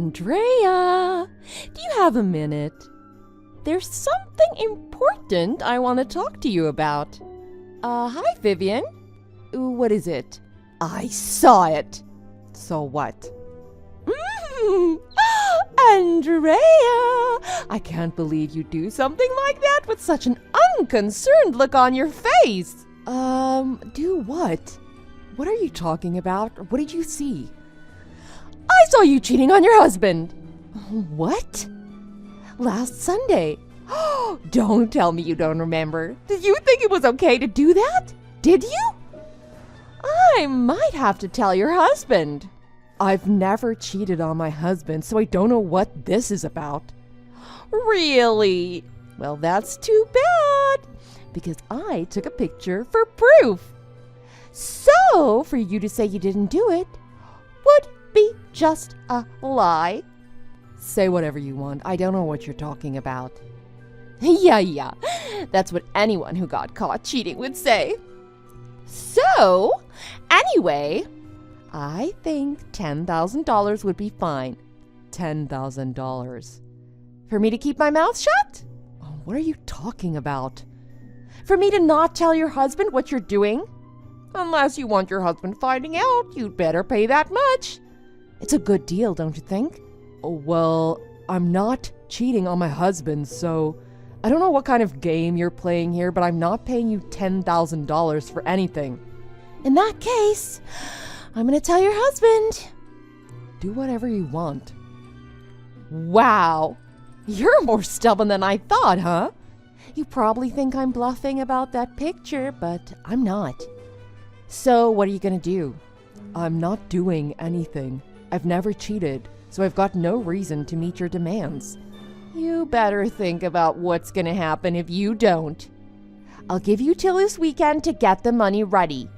Andrea, do you have a minute? There's something important I want to talk to you about. Hi, Vivian. What is it? I saw it. So what? Andrea, I can't believe you do something like that with such an unconcerned look on your face. Do what? What are you talking about? What did you see? I saw you cheating on your husband. What? Last Sunday. Don't tell me you don't remember. Did you think it was okay to do that? Did you? I might have to tell your husband. I've never cheated on my husband, so I don't know what this is about. Really? Well, that's too bad, because I took a picture for proof. So, for you to say you didn't do it would be just a lie. Say whatever you want. I don't know what you're talking about. Yeah. That's what anyone who got caught cheating would say. So, anyway, I think $10,000 would be fine. $10,000. For me to keep my mouth shut? Oh, what are you talking about? For me to not tell your husband what you're doing? Unless you want your husband finding out, you'd better pay that much. It's a good deal, don't you think? Oh, well, I'm not cheating on my husband, so I don't know what kind of game you're playing here, but I'm not paying you $10,000 for anything. In that case, I'm gonna tell your husband. Do whatever you want. Wow, you're more stubborn than I thought, huh? You probably think I'm bluffing about that picture, but I'm not. So what are you gonna do? I'm not doing anything. I've never cheated, so I've got no reason to meet your demands. You better think about what's gonna happen if you don't. I'll give you till this weekend to get the money ready.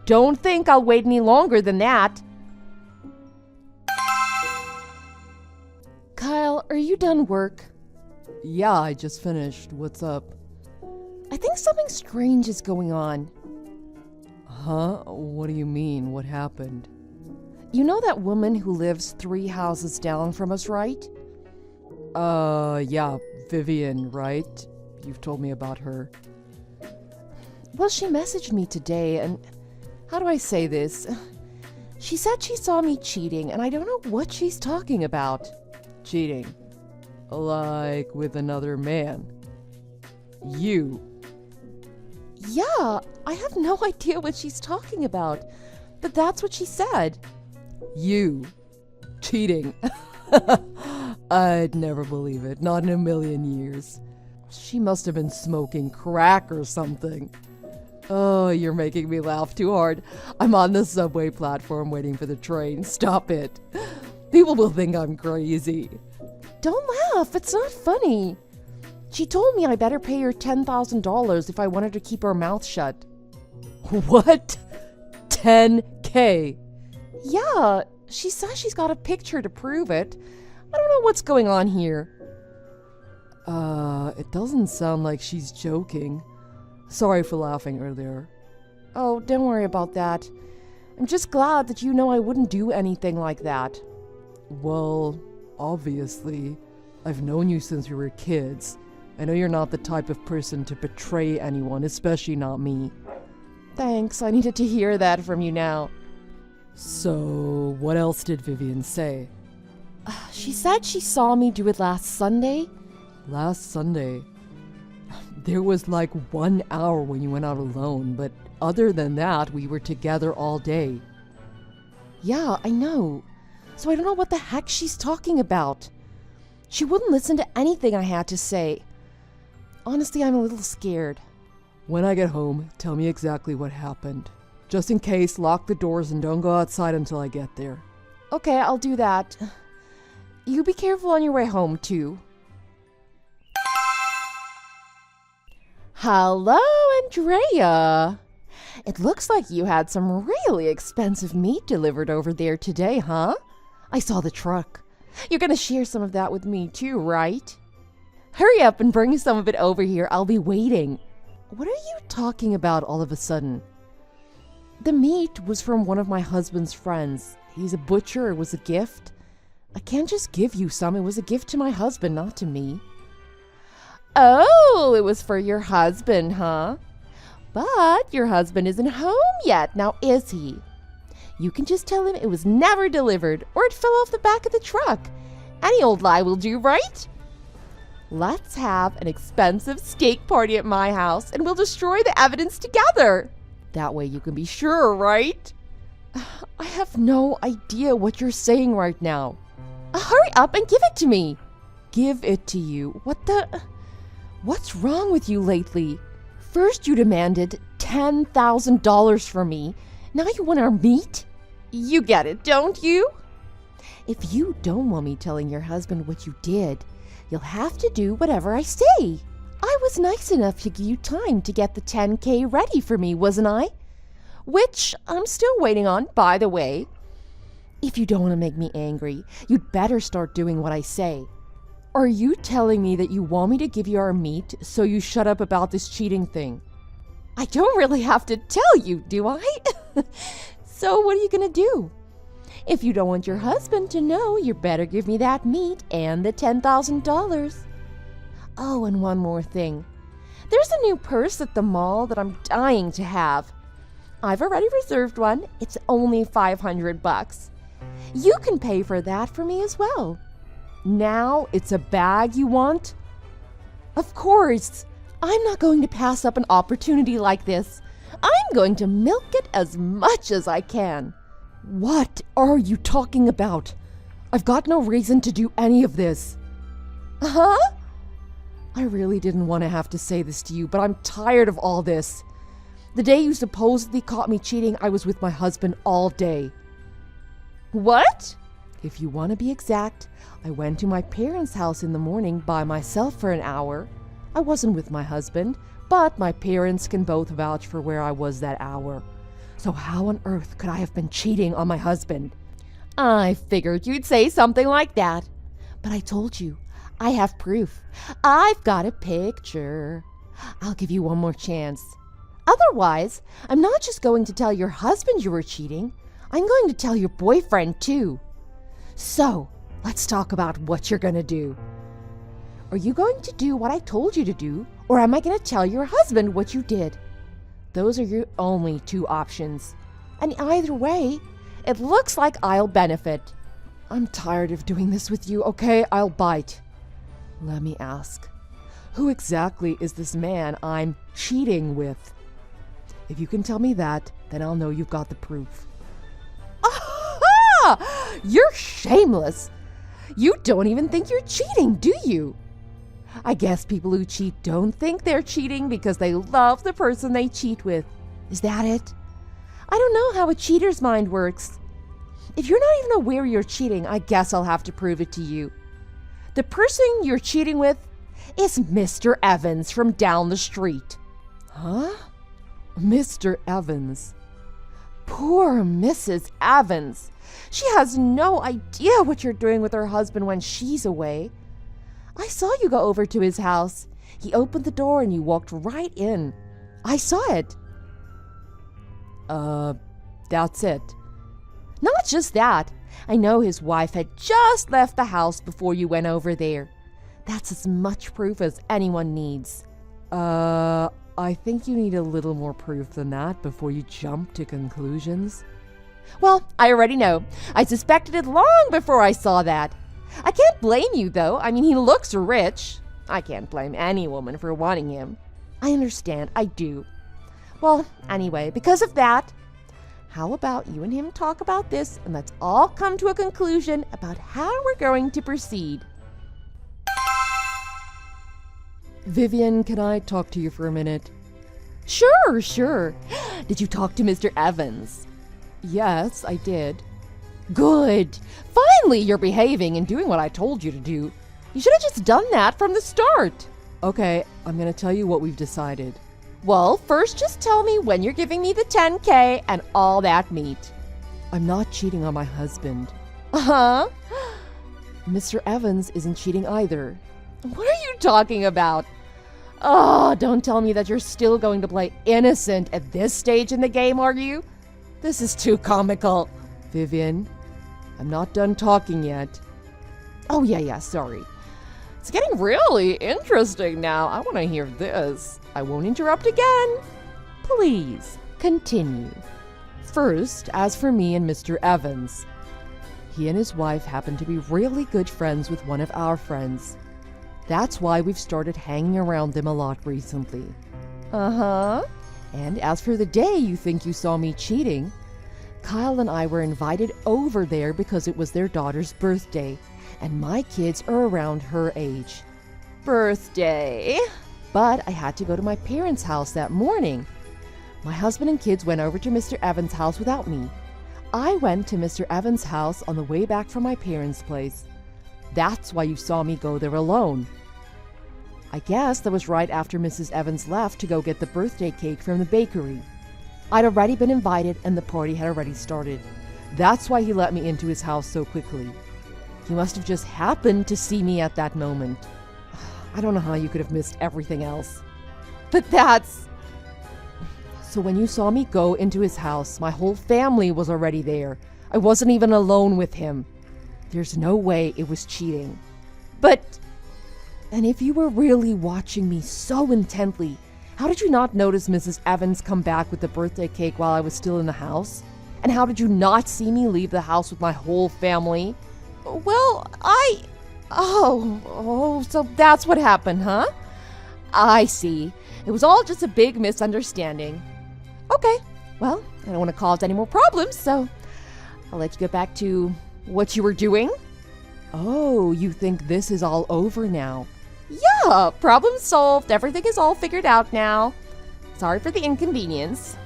Don't think I'll wait any longer than that. Kyle, are you done work? Yeah, I just finished. What's up? I think something strange is going on. Huh? What do you mean? What happened? You know that woman who lives 3 houses down from us, right? Yeah, Vivian, right? You've told me about her. Well, she messaged me today, and how do I say this? She said she saw me cheating, and I don't know what she's talking about. Cheating? Like with another man? You? Yeah, I have no idea what she's talking about, but that's what she said. You? Cheating? I'd never believe it, not in a million years. She must have been smoking crack or something. Oh, you're making me laugh too hard. I'm on the subway platform waiting for the train. Stop it. People will think I'm crazy. Don't laugh, it's not funny. She told me I better pay her $10,000 if I wanted to keep her mouth shut. What? $10K? Yeah, she says she's got a picture to prove it. I don't know what's going on here. It doesn't sound like she's joking. Sorry for laughing earlier. Oh, don't worry about that. I'm just glad that you know I wouldn't do anything like that. Well, obviously. I've known you since we were kids. I know you're not the type of person to betray anyone, especially not me. Thanks, I needed to hear that from you now. So, what else did Vivian say? She said she saw me do it last Sunday. Last Sunday? There was like 1 hour when you went out alone, but other than that, we were together all day. Yeah, I know. So I don't know what the heck she's talking about. She wouldn't listen to anything I had to say. Honestly, I'm a little scared. When I get home, tell me exactly what happened. Just in case, lock the doors and don't go outside until I get there. Okay, I'll do that. You be careful on your way home, too. Hello, Andrea. It looks like you had some really expensive meat delivered over there today, huh? I saw the truck. You're gonna share some of that with me, too, right? Hurry up and bring some of it over here. I'll be waiting. What are you talking about all of a sudden? The meat was from one of my husband's friends. He's a butcher. It was a gift. I can't just give you some. It was a gift to my husband, not to me. Oh, it was for your husband, huh? But your husband isn't home yet, now is he? You can just tell him it was never delivered or it fell off the back of the truck. Any old lie will do, right? Let's have an expensive steak party at my house and we'll destroy the evidence together. That way you can be sure, right? I have no idea what you're saying right now. Hurry up and give it to me. Give it to you? What's wrong with you lately? First you demanded $10,000 from me. Now you want our meat? You get it, don't you? If you don't want me telling your husband what you did, you'll have to do whatever I say. I was nice enough to give you time to get the $10K ready for me, wasn't I? Which I'm still waiting on, by the way. If you don't want to make me angry, you'd better start doing what I say. Are you telling me that you want me to give you our meat so you shut up about this cheating thing? I don't really have to tell you, do I? So what are you going to do? If you don't want your husband to know, you better give me that meat and the $10,000. Oh, and one more thing. There's a new purse at the mall that I'm dying to have. I've already reserved one. It's only $500. You can pay for that for me as well. Now it's a bag you want? Of course. I'm not going to pass up an opportunity like this. I'm going to milk it as much as I can. What are you talking about? I've got no reason to do any of this. Huh? I really didn't want to have to say this to you, but I'm tired of all this. The day you supposedly caught me cheating, I was with my husband all day. What? If you want to be exact, I went to my parents' house in the morning by myself for an hour. I wasn't with my husband, but my parents can both vouch for where I was that hour. So how on earth could I have been cheating on my husband? I figured you'd say something like that. But I told you, I have proof. I've got a picture. I'll give you one more chance. Otherwise, I'm not just going to tell your husband you were cheating. I'm going to tell your boyfriend too. So, let's talk about what you're going to do. Are you going to do what I told you to do, or am I going to tell your husband what you did? Those are your only two options. And either way, it looks like I'll benefit. I'm tired of doing this with you, okay? I'll bite. Let me ask, who exactly is this man I'm cheating with? If you can tell me that, then I'll know you've got the proof. Aha! You're shameless. You don't even think you're cheating, do you? I guess people who cheat don't think they're cheating because they love the person they cheat with. Is that it? I don't know how a cheater's mind works. If you're not even aware you're cheating, I guess I'll have to prove it to you. The person you're cheating with is Mr. Evans from down the street. Huh? Mr. Evans. Poor Mrs. Evans. She has no idea what you're doing with her husband when she's away. I saw you go over to his house. He opened the door and you walked right in. I saw it. That's it. Not just that. I know his wife had just left the house before you went over there. That's as much proof as anyone needs. I think you need a little more proof than that before you jump to conclusions. Well, I already know. I suspected it long before I saw that. I can't blame you, though. I mean, he looks rich. I can't blame any woman for wanting him. I understand. I do. Well, anyway, because of that, how about you and him talk about this and let's all come to a conclusion about how we're going to proceed. Vivian, can I talk to you for a minute? Sure. Did you talk to Mr. Evans? Yes, I did. Good. Finally, you're behaving and doing what I told you to do. You should have just done that from the start. Okay, I'm going to tell you what we've decided. Well, first just tell me when you're giving me the $10K and all that meat. I'm not cheating on my husband. Uh-huh. Mr. Evans isn't cheating either. What are you talking about? Oh, don't tell me that you're still going to play innocent at this stage in the game, are you? This is too comical. Vivian, I'm not done talking yet. Oh, yeah, sorry. It's getting really interesting now. I want to hear this. I won't interrupt again. Please, continue. First, as for me and Mr. Evans, he and his wife happen to be really good friends with one of our friends. That's why we've started hanging around them a lot recently. Uh-huh. And as for the day you think you saw me cheating, Kyle and I were invited over there because it was their daughter's birthday, and my kids are around her age. Birthday? But I had to go to my parents' house that morning. My husband and kids went over to Mr. Evans' house without me. I went to Mr. Evans' house on the way back from my parents' place. That's why you saw me go there alone. I guess that was right after Mrs. Evans left to go get the birthday cake from the bakery. I'd already been invited and the party had already started. That's why he let me into his house so quickly. He must have just happened to see me at that moment. I don't know how you could have missed everything else. But that's... So when you saw me go into his house, my whole family was already there. I wasn't even alone with him. There's no way it was cheating. But... And if you were really watching me so intently, how did you not notice Mrs. Evans come back with the birthday cake while I was still in the house? And how did you not see me leave the house with my whole family? Well, so that's what happened, huh? I see. It was all just a big misunderstanding. Okay, well, I don't want to cause any more problems, so I'll let you get back to what you were doing. Oh, you think this is all over now? Yeah, problem solved. Everything is all figured out now. Sorry for the inconvenience.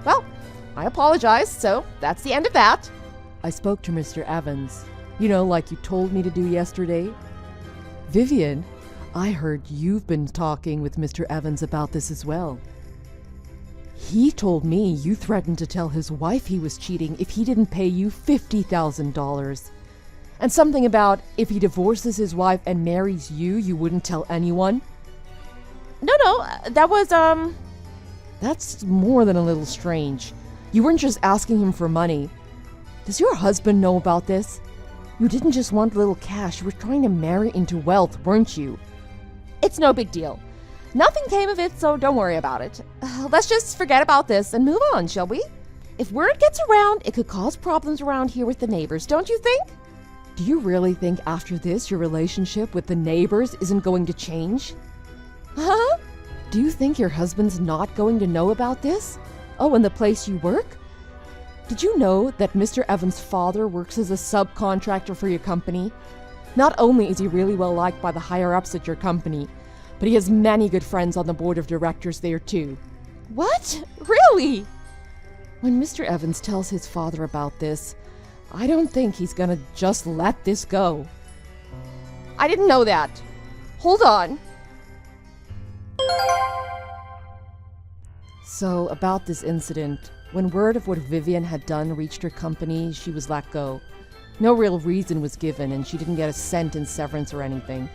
Well, I apologize, so that's the end of that. I spoke to Mr. Evans. You know, like you told me to do yesterday. Vivian, I heard you've been talking with Mr. Evans about this as well. He told me you threatened to tell his wife he was cheating if he didn't pay you $50,000. And something about if he divorces his wife and marries you, you wouldn't tell anyone. No, that was, That's more than a little strange. You weren't just asking him for money. Does your husband know about this? You didn't just want a little cash, you were trying to marry into wealth, weren't you? It's no big deal. Nothing came of it, so don't worry about it. Let's just forget about this and move on, shall we? If word gets around, it could cause problems around here with the neighbors, don't you think? Do you really think after this your relationship with the neighbors isn't going to change? Huh? Do you think your husband's not going to know about this? Oh, and the place you work? Did you know that Mr. Evans' father works as a subcontractor for your company? Not only is he really well liked by the higher-ups at your company, but he has many good friends on the board of directors there too. What? Really? When Mr. Evans tells his father about this, I don't think he's gonna just let this go. I didn't know that. Hold on. So, about this incident, when word of what Vivian had done reached her company, she was let go. No real reason was given, and she didn't get a cent in severance or anything.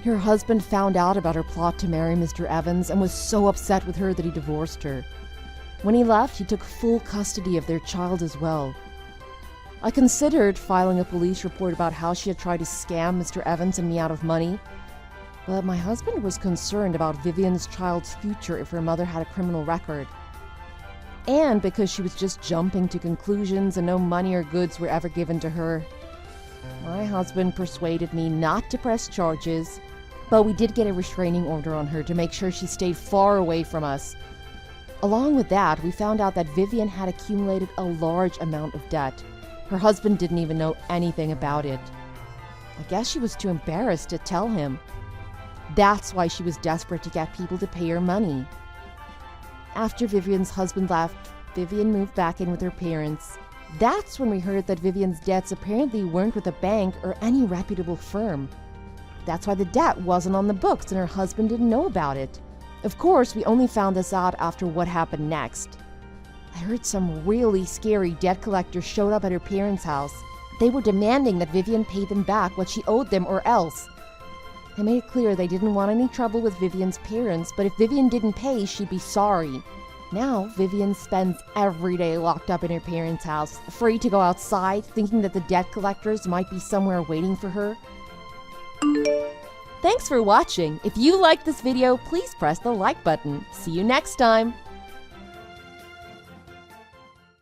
Her husband found out about her plot to marry Mr. Evans and was so upset with her that he divorced her. When he left, he took full custody of their child as well. I considered filing a police report about how she had tried to scam Mr. Evans and me out of money, but my husband was concerned about Vivian's child's future if her mother had a criminal record. And because she was just jumping to conclusions and no money or goods were ever given to her, my husband persuaded me not to press charges, but we did get a restraining order on her to make sure she stayed far away from us. Along with that, we found out that Vivian had accumulated a large amount of debt. Her husband didn't even know anything about it. I guess she was too embarrassed to tell him. That's why she was desperate to get people to pay her money. After Vivian's husband left, Vivian moved back in with her parents. That's when we heard that Vivian's debts apparently weren't with a bank or any reputable firm. That's why the debt wasn't on the books and her husband didn't know about it. Of course, we only found this out after what happened next. I heard some really scary debt collectors showed up at her parents' house. They were demanding that Vivian pay them back what she owed them or else. They made it clear they didn't want any trouble with Vivian's parents, but if Vivian didn't pay, she'd be sorry. Now, Vivian spends every day locked up in her parents' house, afraid to go outside, thinking that the debt collectors might be somewhere waiting for her. Thanks for watching. If you liked this video, please press the like button. See you next time.